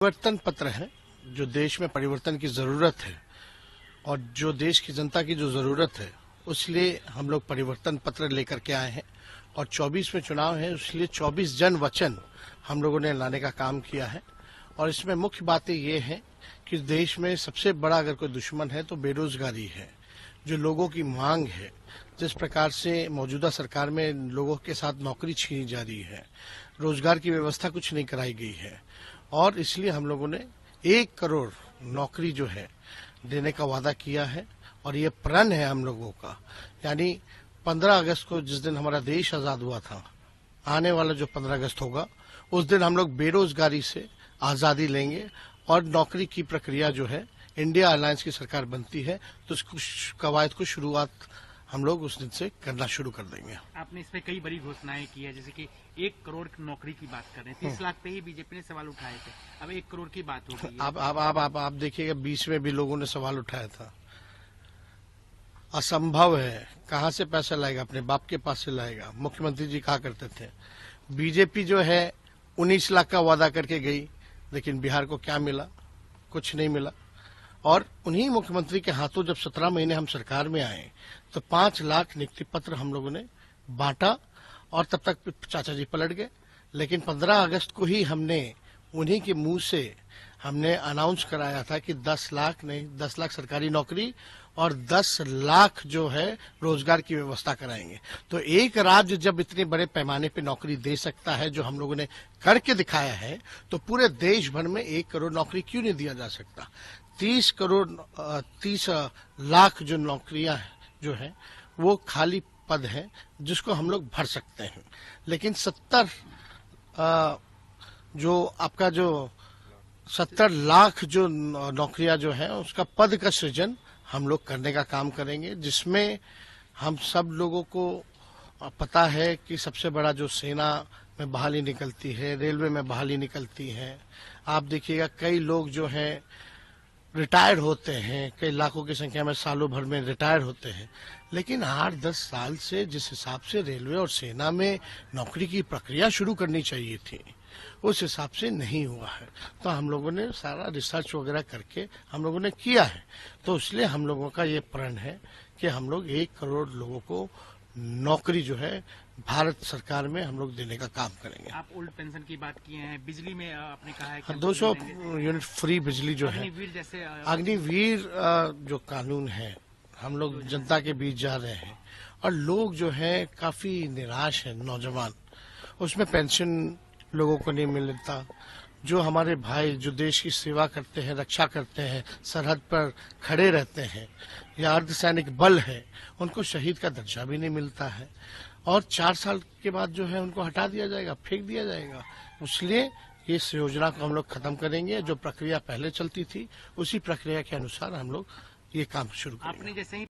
परिवर्तन पत्र है जो देश में परिवर्तन की जरूरत है और जो देश की जनता की जो जरूरत है उसलिए हम लोग परिवर्तन पत्र लेकर के आए हैं और 24 में चुनाव है इसलिए 24 जन वचन हम लोगों ने लाने का काम किया है। और इसमें मुख्य बातें ये हैं कि देश में सबसे बड़ा अगर कोई दुश्मन है तो बेरोजगारी है, जो लोगों की मांग है। जिस प्रकार से मौजूदा सरकार में लोगों के साथ नौकरी छीनी जा रही है, रोजगार की व्यवस्था कुछ नहीं कराई गई है और इसलिए हम लोगों ने 1 करोड़ नौकरी जो है देने का वादा किया है। और ये प्रण है हम लोगों का, यानी 15 अगस्त को जिस दिन हमारा देश आजाद हुआ था, आने वाला जो 15 अगस्त होगा उस दिन हम लोग बेरोजगारी से आजादी लेंगे और नौकरी की प्रक्रिया जो है इंडिया अलायंस की सरकार बनती है तो उसको कवायद को शुरुआत हम लोग उस दिन से करना शुरू कर देंगे। आपने इसमें कई बड़ी घोषणाएं की है, जैसे कि 1 करोड़ नौकरी की बात कर रहे हैं। 30 लाख पे ही बीजेपी ने सवाल उठाए थे, अब 1 करोड़ की बात हो गई है। आप देखिएगा, बीच में भी लोगों ने सवाल उठाया था, असंभव है, कहां से पैसा लाएगा, अपने बाप के पास से लाएगा। मुख्यमंत्री जी कहा करते थे बीजेपी जो है 19 लाख का वादा करके गई, लेकिन बिहार को क्या मिला? कुछ नहीं मिला। और उन्हीं मुख्यमंत्री के हाथों जब 17 महीने हम सरकार में आए तो 5 लाख नियुक्ति पत्र हम लोगों ने बांटा और तब तक चाचा जी पलट गए। लेकिन 15 अगस्त को ही हमने उन्हीं के मुंह से हमने अनाउंस कराया था कि 10 लाख नहीं, 10 लाख सरकारी नौकरी और 10 लाख जो है रोजगार की व्यवस्था कराएंगे। तो एक राज्य जब इतने बड़े पैमाने पे नौकरी दे सकता है जो हम लोगों ने करके दिखाया है, तो पूरे देश भर में 1 करोड़ नौकरी क्यों नहीं दिया जा सकता? 30 लाख जो नौकरियां जो है वो खाली पद है जिसको हम लोग भर सकते हैं। लेकिन 70 लाख जो नौकरियां जो है उसका पद का सृजन हम लोग करने का काम करेंगे, जिसमें हम सब लोगों को पता है कि सबसे बड़ा जो सेना में बहाली निकलती है, रेलवे में बहाली निकलती है। आप देखिएगा कई लोग जो हैं रिटायर्ड होते हैं, कई लाखों की संख्या में सालों भर में रिटायर्ड होते हैं, लेकिन 8-10 साल से जिस हिसाब से रेलवे और सेना में नौकरी की प्रक्रिया शुरू करनी चाहिए थी उस हिसाब से नहीं हुआ है। तो हम लोगों ने सारा रिसर्च वगैरह करके हम लोगों ने किया है, तो इसलिए हम लोगों का ये प्रण है कि हम लोग 1 करोड़ लोगों को नौकरी जो है भारत सरकार में हम लोग देने का काम करेंगे। आप ओल्ड पेंशन की बात किए हैं, बिजली में आपने कहा है कि 200 यूनिट फ्री बिजली जो है, अग्निवीर जैसे अग्निवीर जो कानून है हम लोग जनता के बीच जा रहे हैं और लोग जो है काफी निराश है, नौजवान, उसमें पेंशन लोगों को नहीं मिलता। जो हमारे भाई जो देश की सेवा करते हैं, रक्षा करते हैं, सरहद पर खड़े रहते हैं या अर्धसैनिक बल है, उनको शहीद का दर्जा भी नहीं मिलता है और 4 साल के बाद जो है उनको हटा दिया जाएगा, फेंक दिया जाएगा। इसलिए इस योजना को हम लोग खत्म करेंगे। जो प्रक्रिया पहले चलती थी उसी प्रक्रिया के अनुसार हम लोग ये काम शुरू करेंगे। आपने जैसे ही